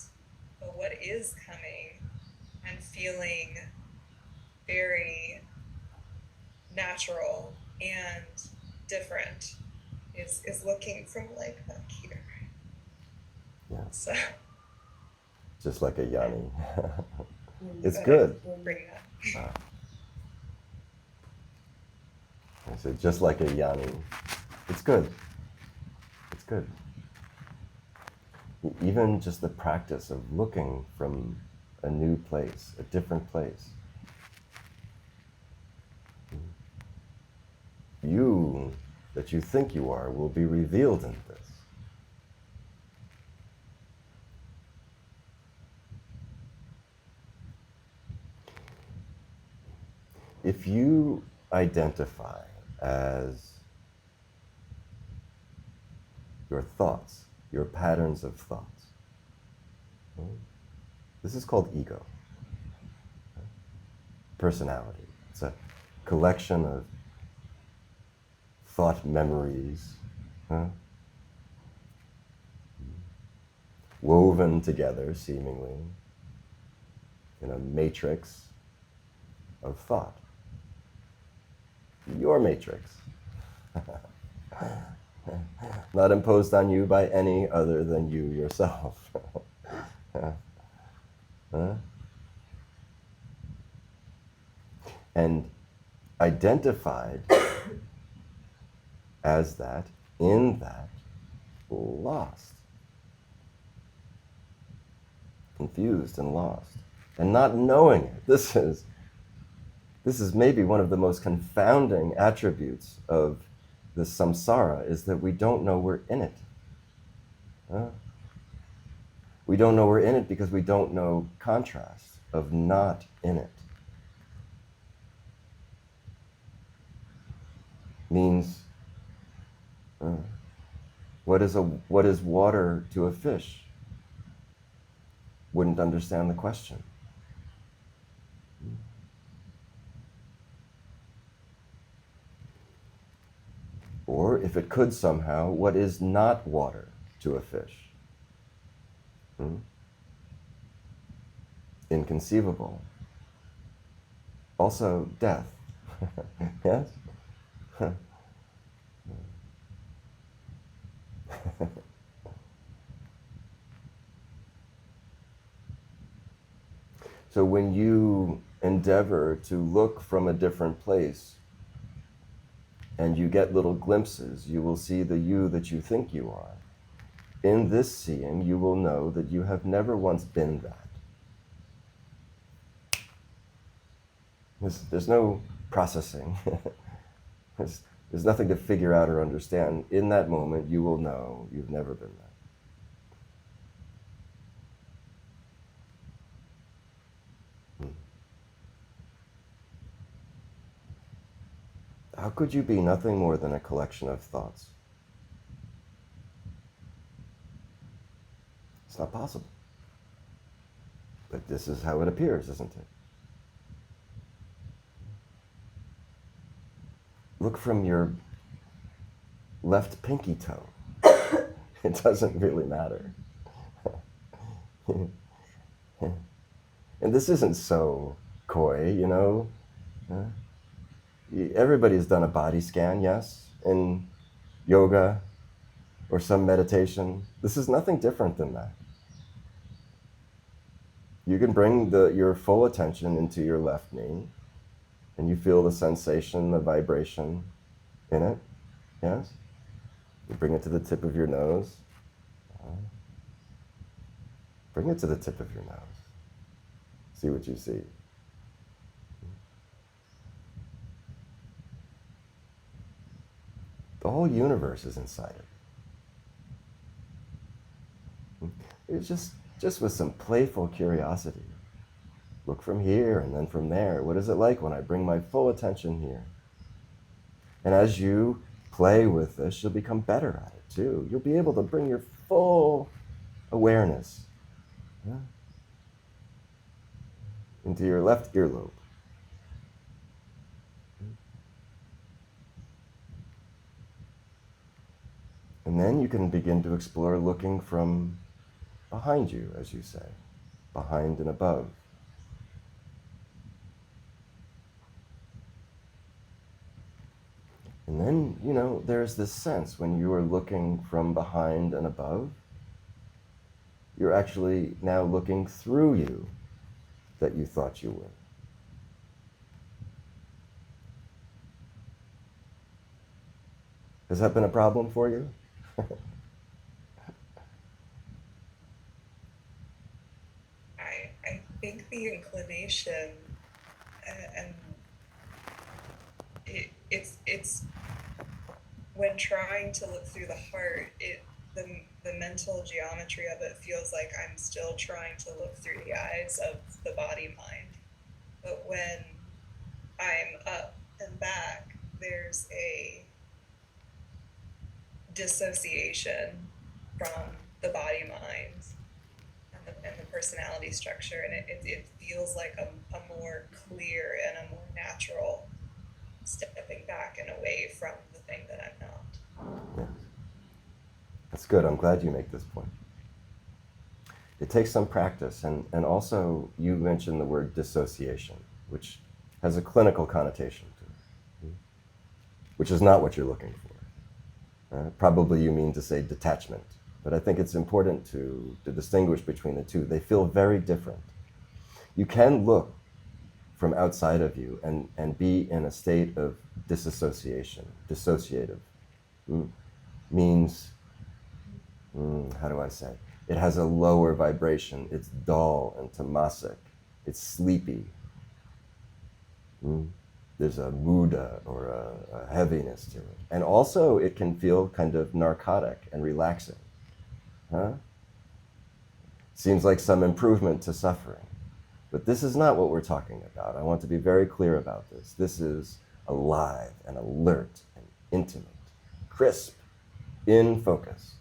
D: but what is coming and feeling very natural and different is looking from like back here.
A: Yeah.
D: So
A: Just like a yoni. It's good.
D: Bring that.
A: I said, just like a yoni. It's good. It's good. Even just the practice of looking from a new place, a different place. You, that you think you are, will be revealed in this. If you identify as your thoughts, your patterns of thoughts, this is called ego. Personality. It's a collection of thought memories, woven together, seemingly, in a matrix of thought. Your matrix. Not imposed on you by any other than you yourself. And identified as that, in that, lost. Confused and lost. And not knowing it. This is maybe one of the most confounding attributes of the samsara, is that we don't know we're in it. We don't know we're in it because we don't know contrast of not in it. Means, what is water to a fish? Wouldn't understand the question. Or if it could somehow, what is not water to a fish? Inconceivable. Also death. Yes? So when you endeavor to look from a different place and you get little glimpses, you will see the you that you think you are. In this seeing, you will know that you have never once been that. There's no processing. There's nothing to figure out or understand. In that moment, you will know you've never been that. How could you be nothing more than a collection of thoughts? It's not possible. But this is how it appears, isn't it? Look from your left pinky toe. It doesn't really matter. And this isn't so coy, you know? Everybody's done a body scan, yes? In yoga or some meditation. This is nothing different than that. You can bring your full attention into your left knee, and you feel the sensation, the vibration in it, yes? You bring it to the tip of your nose. Bring it to the tip of your nose. See what you see. The whole universe is inside it. It's just with some playful curiosity. Look from here and then from there. What is it like when I bring my full attention here? And as you play with this, you'll become better at it too. You'll be able to bring your full awareness into your left earlobe. And then you can begin to explore looking from behind you, as you say, behind and above. And then, there's this sense when you are looking from behind and above, you're actually now looking through you that you thought you were. Has that been a problem for you?
D: I think the inclination, and it's when trying to look through the heart, the mental geometry of it feels like I'm still trying to look through the eyes of the body mind. But when I'm up and back, there's a dissociation from the body mind and the personality structure, and it feels like a more clear and a more natural stepping back and away from the thing that I'm not.
A: Yes. That's good. I'm glad you make this point. It takes some practice, and also you mentioned the word dissociation, which has a clinical connotation to it, which is not what you're looking for. Probably you mean to say detachment, but I think it's important to distinguish between the two. They feel very different. You can look from outside of you and be in a state of disassociation, dissociative. Means, how do I say? It has a lower vibration. It's dull and tamasic. It's sleepy. There's a muda or a heaviness to it. And also it can feel kind of narcotic and relaxing. Seems like some improvement to suffering. But this is not what we're talking about. I want to be very clear about this. This is alive and alert and intimate, crisp, in focus,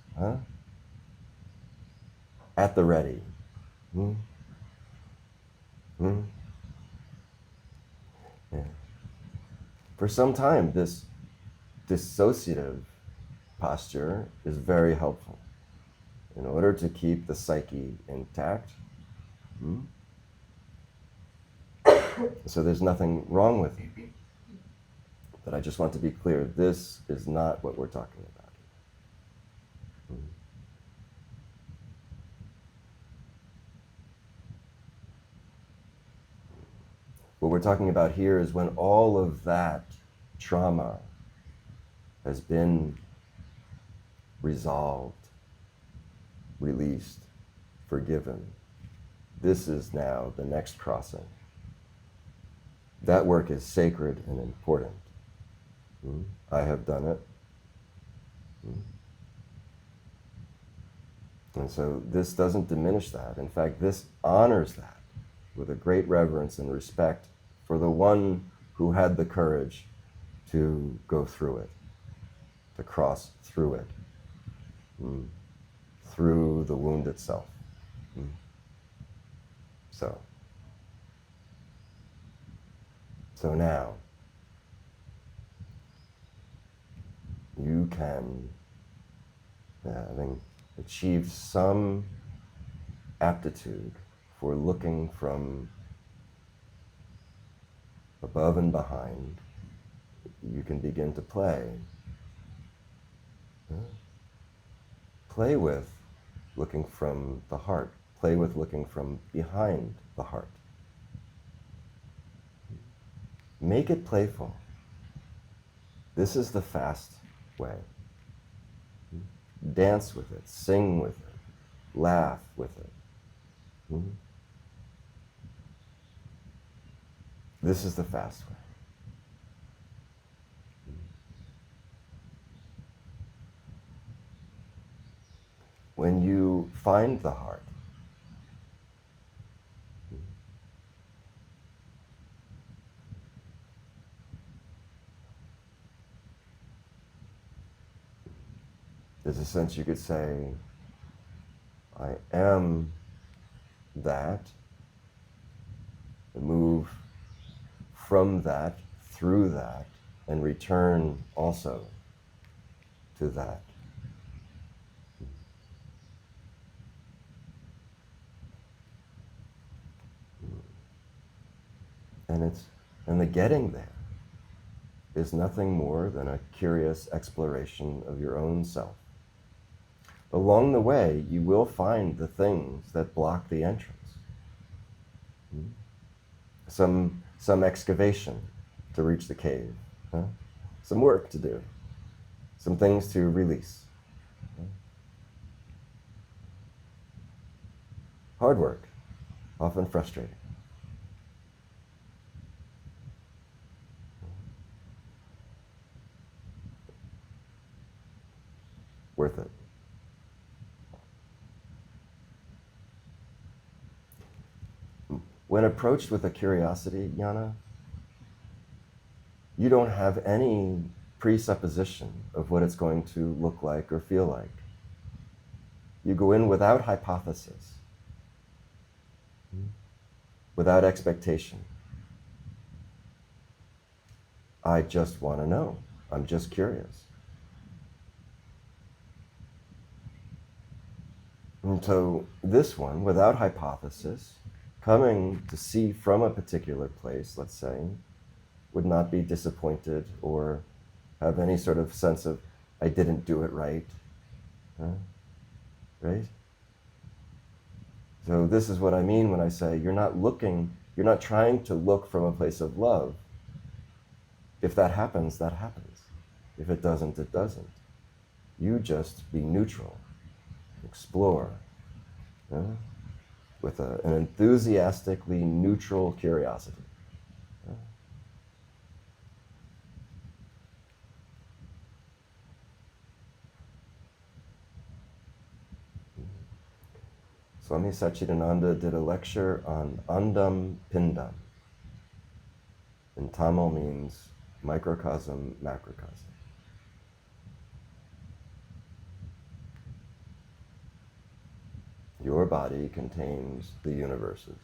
A: at the ready. Yeah. For some time, this dissociative posture is very helpful in order to keep the psyche intact. So there's nothing wrong with it. But I just want to be clear, this is not what we're talking about. What we're talking about here is when all of that trauma has been resolved, released, forgiven. This is now the next crossing. That work is sacred and important. I have done it. And so this doesn't diminish that. In fact, this honors that with a great reverence and respect for the one who had the courage to go through it, to cross through it, through the wound itself. So now, you can, having achieved some aptitude for looking from above and behind, you can begin to play. Play with looking from the heart. Play with looking from behind the heart. Make it playful. This is the fast way. Dance with it, sing with it, laugh with it. This is the fast way. when you find the heart, there's a sense you could say, I am that, move from that, through that, and return also to that. And the getting there is nothing more than a curious exploration of your own self. Along the way, you will find the things that block the entrance. Some excavation to reach the cave, huh? Some work to do, some things to release. Hard work, often frustrating. Worth it. When approached with a curiosity, Jnana, you don't have any presupposition of what it's going to look like or feel like. You go in without hypothesis, without expectation. I just want to know. I'm just curious. And so this one, without hypothesis, coming to see from a particular place, let's say, would not be disappointed or have any sort of sense of, I didn't do it right. Right? So this is what I mean when I say you're not trying to look from a place of love. If that happens, that happens. If it doesn't, it doesn't. You just be neutral, explore, with an enthusiastically neutral curiosity. Swami Satchidananda did a lecture on Andam Pindam. In Tamil means microcosm, macrocosm. Your body contains the universes.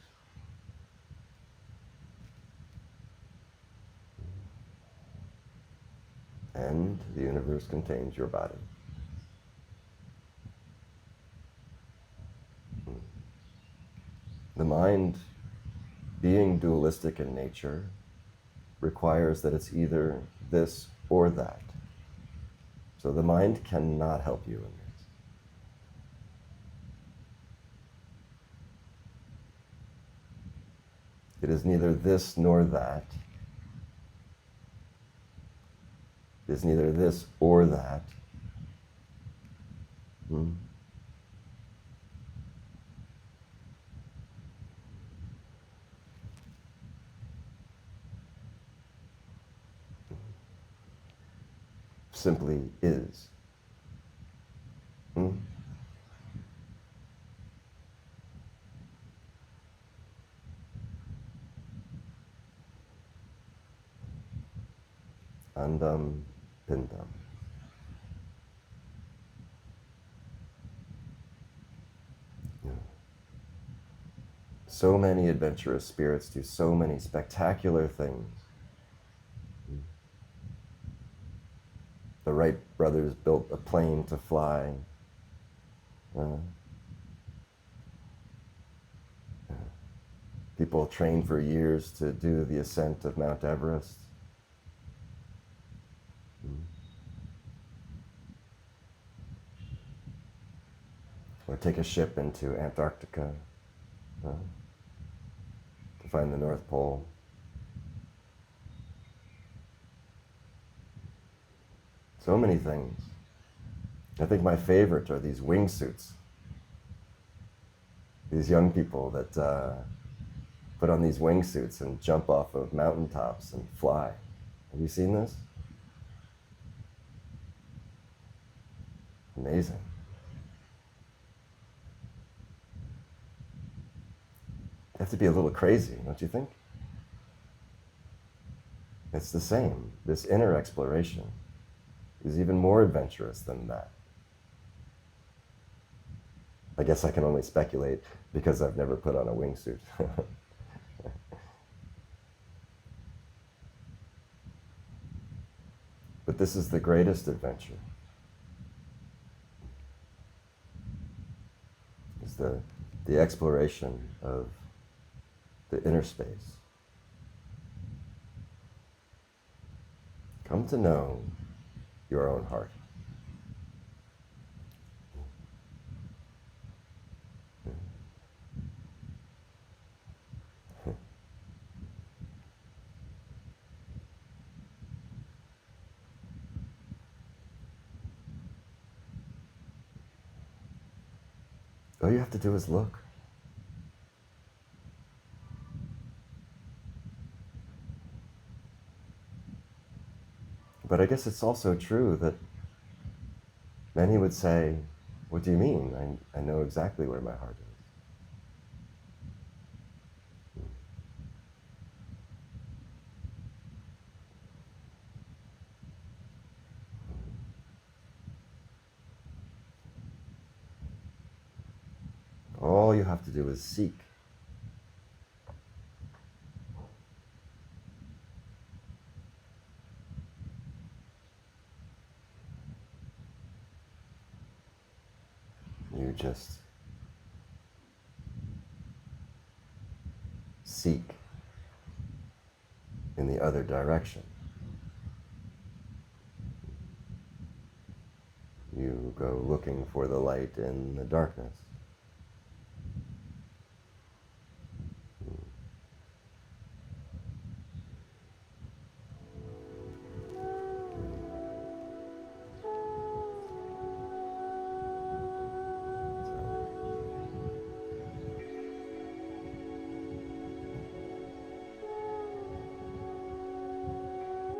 A: And the universe contains your body. The mind, being dualistic in nature, requires that it's either this or that. So the mind cannot help you in this. It is neither this nor that. It is neither this or that. Simply is. Andam Pindam. So many adventurous spirits do so many spectacular things. The Wright brothers built a plane to fly. People train for years to do the ascent of Mount Everest. Or take a ship into Antarctica to find the North Pole. So many things. I think my favorite are these wingsuits. These young people that put on these wingsuits and jump off of mountaintops and fly. Have you seen this? Amazing. have to be a little crazy, don't you think? It's the same. This inner exploration is even more adventurous than that. I guess I can only speculate because I've never put on a wingsuit. But this is the greatest adventure. Is the exploration of the inner space. Come to know your own heart. All you have to do is look. But I guess it's also true that many would say, what do you mean? I know exactly where my heart is. All you have to do is seek. You just seek in the other direction. You go looking for the light in the darkness.